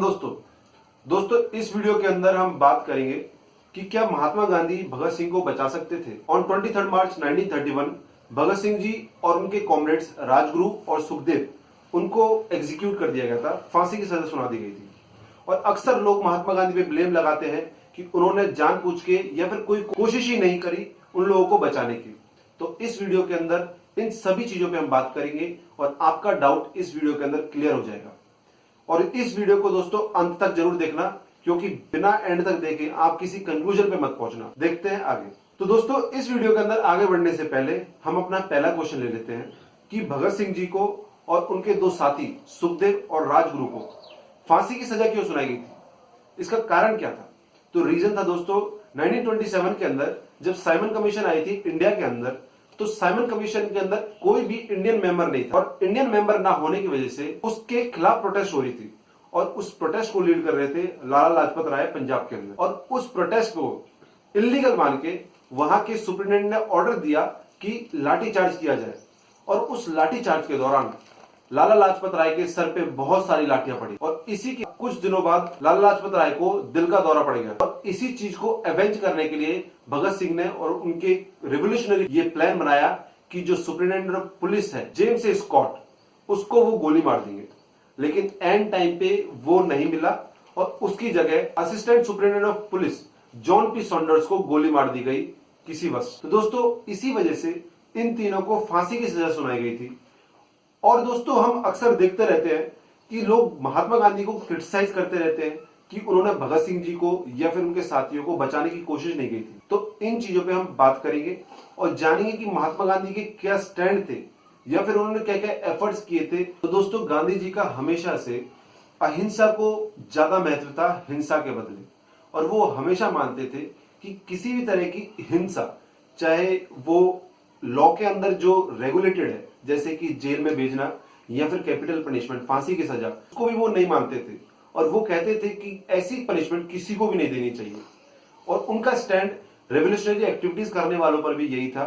राम दोस्तों इस वीडियो के अंदर हम बात करेंगे कि क्या महात्मा गांधी भगत सिंह को बचा सकते थे। ऑन 23 मार्च 1931 भगत सिंह जी और उनके कॉमरेड्स राजगुरु और सुखदेव उनको एग्जीक्यूट कर दिया गया था, फांसी की सजा सुना दी गई थी। और अक्सर लोग महात्मा गांधी पे ब्लेम लगाते हैं कि उन्होंने जानबूझ के या फिर कोई कोशिश ही नहीं करी उन लोगों को बचाने की। तो इस वीडियो के अंदर इन सभी चीजों पे हम बात करेंगे और आपका डाउट इस वीडियो के अंदर क्लियर हो जाएगा। और इस वीडियो को दोस्तों अंत तक जरूर देखना, क्योंकि बिना एंड तक देखे आप किसी कंक्लूजन पे मत पहुंचना। देखते हैं आगे। तो दोस्तों इस वीडियो के अंदर आगे बढ़ने से पहले हम अपना पहला क्वेश्चन ले लेते हैं कि भगत सिंह जी को और उनके दो साथी सुखदेव और राजगुरु को फांसी की सजा क्यों सुनाई गई थी, इसका कारण क्या था। तो रीजन था दोस्तों 1927 के अंदर जब साइमन कमीशन आई थी इंडिया के अंदर, तो साइमन कमीशन के अंदर कोई भी इंडियन मेंबर नहीं था और इंडियन मेंबर ना होने की वजह से उसके खिलाफ प्रोटेस्ट हो रही थी और उस प्रोटेस्ट को लीड कर रहे थे लाला लाजपत राय पंजाब के अंदर। और उस प्रोटेस्ट को इलीगल मान के वहां के सुप्रिंटेंडेंट ने ऑर्डर दिया कि लाठीचार्ज किया जाए। और उस लाठीचार्ज के दौरान लाला लाजपत राय के सर पे बहुत सारी लाठियां पड़ी और इसी के कुछ दिनों बाद लाला लाजपत राय को दिल का दौरा पड़ गया। और इसी चीज को अवेंज करने के लिए भगत सिंह ने और उनके रिवोल्यूशनरी ये प्लान बनाया कि जो सुप्रिंटेंडेंट ऑफ पुलिस है जेम्स स्कॉट, उसको वो गोली मार देंगे। लेकिन एंड टाइम पे वो नहीं मिला और उसकी जगह assistant superintendent of police John P Saunders को गोली मार दी गई किसी वश। तो दोस्तों इसी वजह से इन तीनों को फांसी की सजा सुनाई गई थी। और दोस्तों हम अक्सर देखते रहते हैं कि लोग महात्मा गांधी को क्रिटिसाइज करते रहते हैं कि उन्होंने भगत सिंह जी को या फिर उनके साथियों को बचाने की कोशिश नहीं की थी। तो इन चीजों पे हम बात करेंगे और जानेंगे कि महात्मा गांधी के क्या स्टैंड थे या फिर उन्होंने क्या क्या एफर्ट्स किए थे। तो दोस्तों गांधी जी का हमेशा से अहिंसा को ज्यादा महत्व था हिंसा के बदले, और वो हमेशा मानते थे कि किसी भी तरह की हिंसा, चाहे वो लॉ के अंदर जो रेगुलेटेड है जैसे कि जेल में भेजना या फिर कैपिटल पनिशमेंट फांसी की सजा, उसको भी वो नहीं मानते थे। और वो कहते थे कि ऐसी पनिशमेंट किसी को भी नहीं देनी चाहिए। और उनका स्टैंड रेवोल्यूशनरी एक्टिविटीज करने वालों पर भी यही था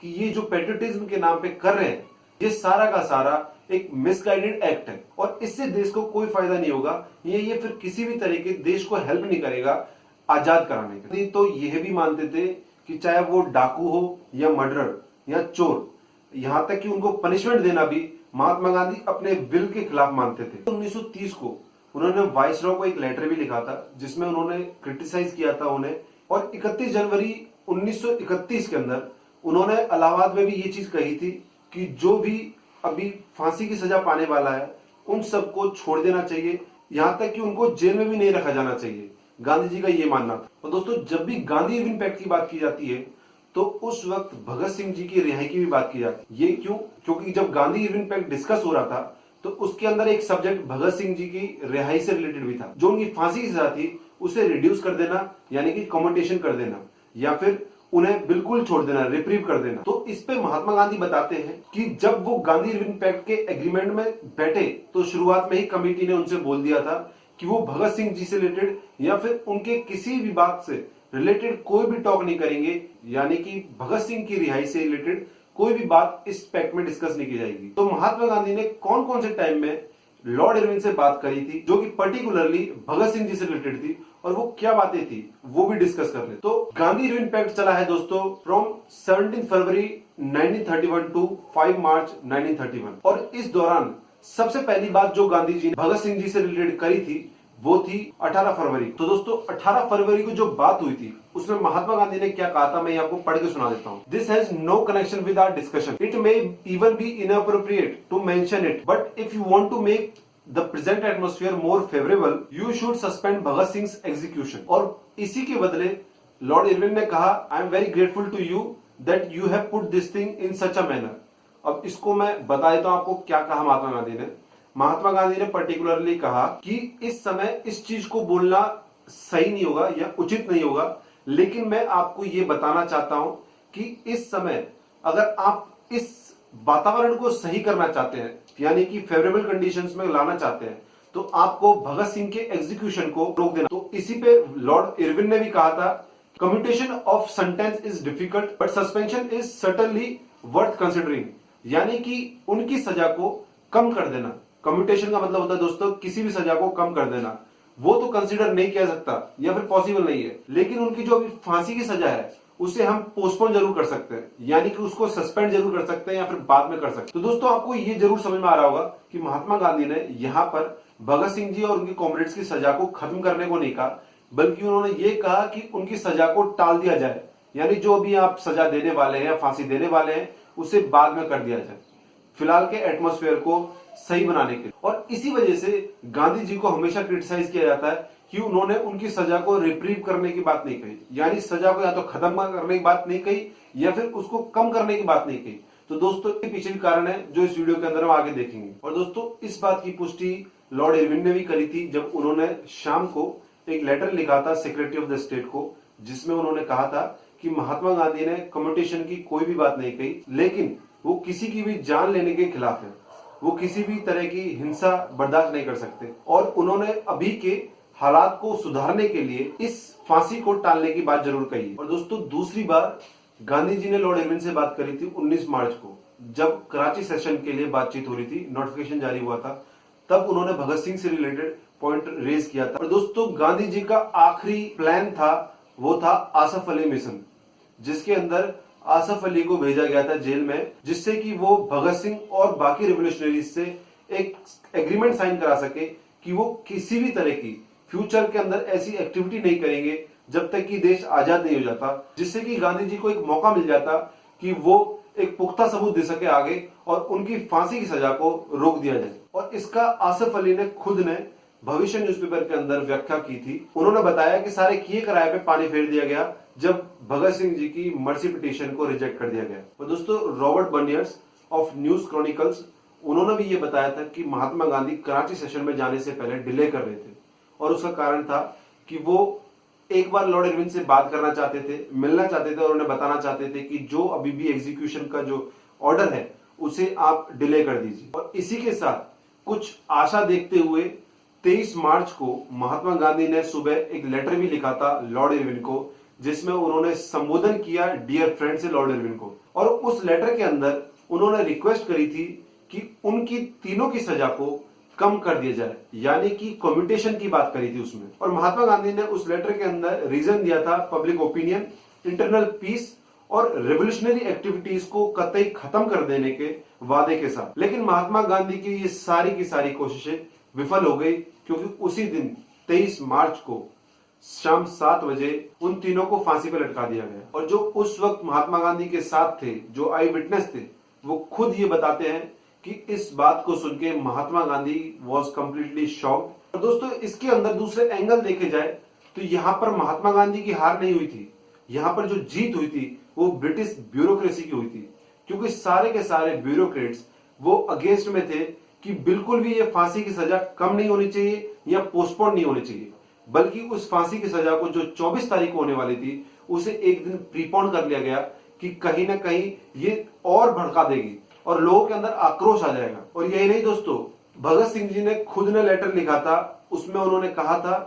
कि ये जो पेट्रियटिज्म के नाम पे कर रहे हैं ये सारा का सारा एक मिसगाइडेड एक्ट है और इससे देश को कोई फायदा नहीं होगा, ये फिर किसी भी तरह के देश को हेल्प नहीं करेगा आजाद कराने का। तो यह भी मानते थे कि चाहे वो डाकू हो या मर्डरर या चोर, यहां तक कि उनको पनिशमेंट देना भी महात्मा गांधी अपने विल के खिलाफ मानते थे। 1930 को उन्होंने वाइसरॉय को एक लेटर भी लिखा था जिसमें उन्होंने क्रिटिसाइज किया था उन्हें। और 31 जनवरी 1931 के अंदर उन्होंने इलाहाबाद में भी ये चीज कही थी कि जो भी अभी फांसी की सजा पाने वाला है उन सबको छोड़ देना चाहिए, यहां तक कि उनको जेल में भी नहीं रखा जाना चाहिए। गांधी जी का ये मानना था। और दोस्तों जब भी गांधी इरविन पैक्ट की बात की जाती है तो उस वक्त भगत सिंह जी की रिहाई की भी बात की जाती है। ये क्यों? क्योंकि जब गांधी इरविन पैक्ट डिस्कस हो रहा था तो उसके अंदर एक सब्जेक्ट भगत सिंह जी की रिहाई से रिलेटेड भी था। जो उनकी फांसी की सजा थी उसे रिड्यूस कर देना, यानी कि कम्यूटेशन कर देना, या फिर उन्हें बिल्कुल छोड़ देना, रिप्रीव कर देना। तो इस पे महात्मा गांधी बताते हैं कि जब वो गांधी इरविन पैक्ट के एग्रीमेंट में बैठे तो शुरुआत में ही कमेटी ने उनसे बोल दिया था कि वो भगत सिंह जी से रिलेटेड या फिर उनके किसी भी बात से रिलेटेड कोई भी टॉक नहीं करेंगे, यानी कि भगत सिंह की रिहाई से रिलेटेड कोई भी बात इस पैक्ट में डिस्कस नहीं की जाएगी। तो महात्मा गांधी ने कौन कौन से टाइम में लॉर्ड इरविन से बात करी थी जो कि पर्टिकुलरली भगत सिंह जी से रिलेटेड थी और वो क्या बातें थी वो भी डिस्कस कर ले। तो गांधी इरविन पैक्ट चला है दोस्तों फ्रॉम 17 फरवरी 1931 टू 5 मार्च 1931। और इस दौरान सबसे पहली बात जो गांधी जी ने भगत सिंह जी से रिलेटेड करी थी वो थी 18 फरवरी। तो दोस्तों 18 फरवरी को जो बात हुई थी उसमें महात्मा गांधी ने क्या कहा था, मैं आपको पढ़ के सुना देता हूँ। This has no connection with our discussion, it may even be inappropriate to mention it, but if you want to make the present atmosphere more favourable you should suspend Bhagat Singh execution. और इसी के बदले लॉर्ड इरविन ने कहा I am very grateful to you that you have put this thing in such a manner. अब इसको मैं बता देता हूं आपको क्या कहा महात्मा गांधी ने। महात्मा गांधी ने पर्टिकुलरली कहा कि इस समय इस चीज को बोलना सही नहीं होगा या उचित नहीं होगा, लेकिन मैं आपको ये बताना चाहता हूं कि इस समय अगर आप इस वातावरण को सही करना चाहते हैं, यानी कि फेवरेबल कंडीशंस में लाना चाहते हैं, तो आपको भगत सिंह के एग्जीक्यूशन को रोक देना। तो इसी पे लॉर्ड इरविन ने भी कहा था commutation of sentence is difficult but suspension is certainly worth considering, यानी कि उनकी सजा को कम कर देना। कम्यूटेशन का मतलब होता है दोस्तों किसी भी सजा को कम कर देना। वो तो कंसीडर नहीं किया सकता या फिर पॉसिबल नहीं है, लेकिन उनकी जो अभी फांसी की सजा है उसे हम पोस्टपोन जरूर कर सकते हैं, यानी कि उसको सस्पेंड जरूर कर सकते हैं या फिर बाद में कर सकते हैं। तो दोस्तों आपको ये जरूर समझ में आ रहा होगा कि महात्मा गांधी ने यहाँ पर भगत सिंह जी और उनके कॉमरेड्स की सजा को खत्म करने को नहीं कहा, बल्कि उन्होंने ये कहा कि उनकी सजा को टाल दिया जाए, यानी जो अभी आप सजा देने वाले हैं या फांसी देने वाले हैं उसे बाद में कर दिया जाए, फिलहाल के एटमॉस्फेयर को सही बनाने के लिए। और इसी वजह से गांधी जी को हमेशा क्रिटिसाइज किया जाता है कि उन्होंने उनकी सजा को रिप्रीव करने की बात नहीं कही, यानी सजा को या तो खत्म करने की बात नहीं कही या फिर उसको कम करने की बात नहीं कही। तो दोस्तों ये पीछे भी कारण है जो इस वीडियो के अंदर हम आगे देखेंगे। और दोस्तों इस बात की पुष्टि लॉर्ड इरविन ने भी करी थी जब उन्होंने शाम को एक लेटर लिखा था सेक्रेटरी ऑफ द स्टेट को, जिसमें उन्होंने कहा था कि महात्मा गांधी ने कम्युटेशन की कोई भी बात नहीं कही, लेकिन वो किसी की भी जान लेने के खिलाफ है, वो किसी भी तरह की हिंसा बर्दाश्त नहीं कर सकते और उन्होंने अभी के हालात को सुधारने के लिए इस फांसी को टालने की बात जरूर कही। और दोस्तों दूसरी बार गांधी जी ने लॉर्ड इरविन से बात करी थी 19 मार्च को, जब कराची सेशन के लिए बातचीत हो रही थी, नोटिफिकेशन जारी हुआ था, तब उन्होंने भगत सिंह से रिलेटेड पॉइंट रेज किया था। और दोस्तों गांधी जी का आखिरी प्लान था वो था आसफ अली मिशन, जिसके अंदर आसफ अली को भेजा गया था जेल में, जिससे कि वो भगत सिंह और बाकी रिवोल्यूशनरीज से एक एग्रीमेंट साइन करा सके कि वो किसी भी तरह की फ्यूचर के अंदर ऐसी एक्टिविटी नहीं करेंगे जब तक कि देश आजाद नहीं हो जाता, जिससे कि गांधी जी को एक मौका मिल जाता कि वो एक पुख्ता सबूत दे सके आगे और उनकी फांसी की सजा को रोक दिया जाए। और इसका आसफ अली ने खुद ने भविष्य न्यूज़पेपर के अंदर व्याख्या की थी। उन्होंने बताया कि सारे किए कराए पे पानी फेर दिया गया जब भगत सिंह जी की मर्सी पिटीशन को रिजेक्ट कर दिया गया। और दोस्तों रॉबर्ट बर्नियर्स ऑफ न्यूज क्रॉनिकल्स, उन्होंने भी ये बताया था कि महात्मा गांधी कराची सेशन में जाने से पहले डिले कर रहे थे और उसका कारण था कि वो एक बार लॉर्ड इरविन से बात करना चाहते थे, मिलना चाहते थे और उन्हें बताना चाहते थे कि जो अभी भी एग्जीक्यूशन का जो ऑर्डर है उसे आप डिले कर दीजिए। और इसी के साथ कुछ आशा देखते हुए 23 मार्च को महात्मा गांधी ने सुबह एक लेटर भी लिखा था लॉर्ड इरविन को, जिसमें उन्होंने संबोधन किया डियर फ्रेंड से लॉर्ड इरविन को। और उस लेटर के अंदर उन्होंने रिक्वेस्ट करी थी कि उनकी तीनों की सजा को कम कर दिया जाए, यानी कि कम्युटेशन की बात करी थी उसमें। और महात्मा गांधी ने उस लेटर के अंदर रीजन दिया था पब्लिक ओपिनियन, इंटरनल पीस और रेवोल्यूशनरी एक्टिविटीज को कतई खत्म कर देने के वादे के साथ। लेकिन महात्मा गांधी की ये सारी की सारी कोशिशें विफल हो गई, क्योंकि उसी दिन 23 मार्च को शाम 7 बजे उन तीनों को फांसी पर लटका दिया गया। और जो उस वक्त महात्मा गांधी के साथ थे, जो आई विटनेस थे, वो खुद ये बताते हैं कि इस बात को सुन के Mahatma Gandhi was completely shocked. और दोस्तों इसके अंदर दूसरे एंगल देखे जाए तो यहाँ पर महात्मा गांधी की हार नहीं हुई थी, यहाँ पर जो जीत हुई थी वो ब्रिटिश ब्यूरोक्रेसी की हुई थी, क्योंकि सारे के सारे ब्यूरोक्रेट्स वो अगेंस्ट में थे कि बिल्कुल भी ये फांसी की सजा कम नहीं होनी चाहिए या पोस्टपोन नहीं होनी चाहिए, बल्कि उस फांसी की सजा को जो 24 तारीख को होने वाली थी उसे एक दिन प्रीपोन कर लिया गया कि कहीं ना कहीं ये और भड़का देगी और लोगों के अंदर आक्रोश आ जाएगा। और यही नहीं दोस्तों, भगत सिंह जी ने खुद ने लेटर लिखा था, उसमें उन्होंने कहा था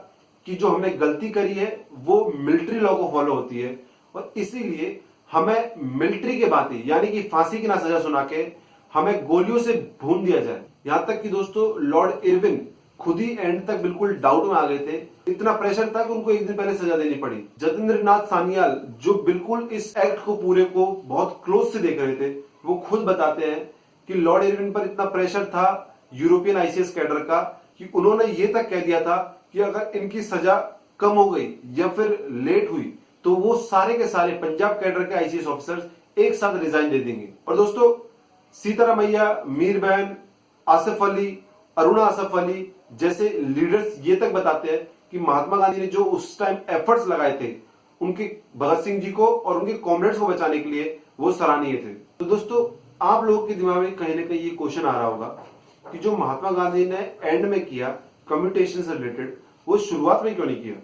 कि जो हमने गलती करी है वो मिलिट्री लॉ को फॉलो होती है और इसीलिए हमें मिलिट्री के बातें यानी कि फांसी की ना सजा सुना के हमें गोलियों से भून दिया जाए। यहां तक कि दोस्तों लॉर्ड इरविन खुद ही एंड तक बिल्कुल डाउट में आ गए थे, इतना प्रेशर था कि उनको एक दिन पहले सजा देनी पड़ी। जतेंद्र नाथ सान्याल जो बिल्कुल इस एक्ट को पूरे को बहुत क्लोज से देख रहे थे, वो खुद बताते हैं कि लॉर्ड इरविन पर इतना प्रेशर था यूरोपियन आईसीएस कैडर का कि उन्होंने ये तक कह दिया था कि अगर इनकी सजा कम हो गई या फिर लेट हुई तो वो सारे के सारे पंजाब कैडर के आईसीएस ऑफिसर्स एक साथ रिजाइन दे देंगे। और दोस्तों सीतारामैया, मीर बहन, आसिफ अली, अरुणा आसफ अली जैसे लीडर्स ये तक बताते हैं कि महात्मा गांधी ने जो उस टाइम एफर्ट्स लगाए थे उनके भगत सिंह जी को और उनके कॉमरेड्स को बचाने के लिए, वो सराहनीय थे। तो दोस्तों आप लोगों के दिमाग में कहीं ना कहीं ये क्वेश्चन आ रहा होगा कि जो महात्मा गांधी ने एंड में किया कम्युटेशन से रिलेटेड, वो शुरुआत में क्यों नहीं किया?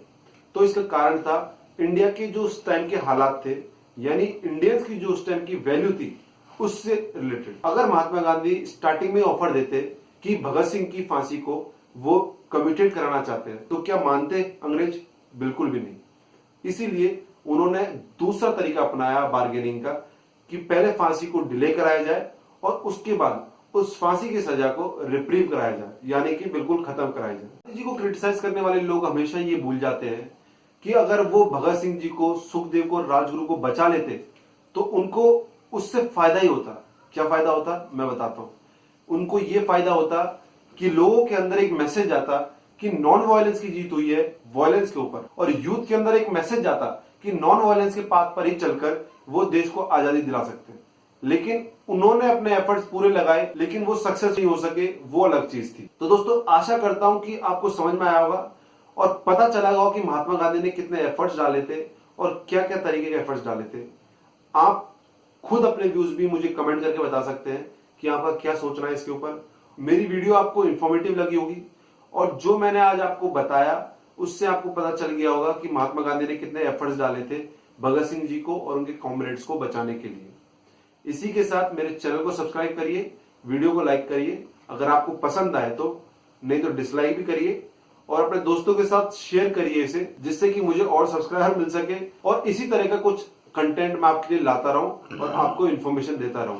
तो इसका कारण था इंडिया के जो उस टाइम के हालात थे, यानी इंडियंस की जो उस टाइम की वैल्यू थी उससे रिलेटेड। अगर महात्मा गांधी स्टार्टिंग में ऑफर देते कि भगत सिंह की फांसी को वो कम्यूटेट कराना चाहते हैं, तो क्या मानते अंग्रेज? बिल्कुल भी नहीं। इसीलिए उन्होंने दूसरा तरीका अपनाया बार्गेनिंग का कि पहले फांसी को डिले कराया जाए और उसके बाद उस फांसी की सजा को रिप्रीव कराया जाए, यानी कि बिल्कुल खत्म कराया जाए। गांधी जी को क्रिटिसाइज करने वाले लोग हमेशा ये भूल जाते हैं कि अगर वो भगत सिंह जी को, सुखदेव को, राजगुरु को बचा लेते तो उनको उससे फायदा ही होता। क्या फायदा होता मैं बताता हूं। उनको ये फायदा होता कि लोगों के अंदर एक मैसेज आता कि नॉन वायलेंस की जीत हुई है वायलेंस के ऊपर, और यूथ के अंदर एक मैसेज आता कि नॉन वायलेंस के पाथ पर ही चलकर वो देश को आजादी दिला सकते हैं। लेकिन उन्होंने अपने एफर्ट्स पूरे लगाए, लेकिन वो सक्सेस नहीं हो सके, वो अलग चीज थी। तो दोस्तों, आशा करता हूं कि आपको समझ में आया होगा और पता चला होगा कि महात्मा गांधी ने कितने एफर्ट्स डाले थे और क्या क्या तरीके के एफर्ट्स डाले थे। आप खुद अपने व्यूज भी मुझे कमेंट करके बता सकते हैं कि आपका क्या सोचना है इसके ऊपर। मेरी वीडियो आपको इंफॉर्मेटिव लगी होगी और जो मैंने आज आपको बताया उससे आपको पता चल गया होगा कि महात्मा गांधी ने कितने एफर्ट्स डाले थे भगत सिंह जी को और उनके कॉमरेड्स को बचाने के लिए। इसी के साथ मेरे चैनल को सब्सक्राइब करिए, वीडियो को लाइक करिए अगर आपको पसंद आए तो, नहीं तो डिसलाइक भी करिए और अपने दोस्तों के साथ शेयर करिए इसे, जिससे कि मुझे और सब्सक्राइबर मिल सके और इसी तरह का कुछ कंटेंट मैं आपके लिए लाता रहूं और आपको इन्फॉर्मेशन देता रहूं।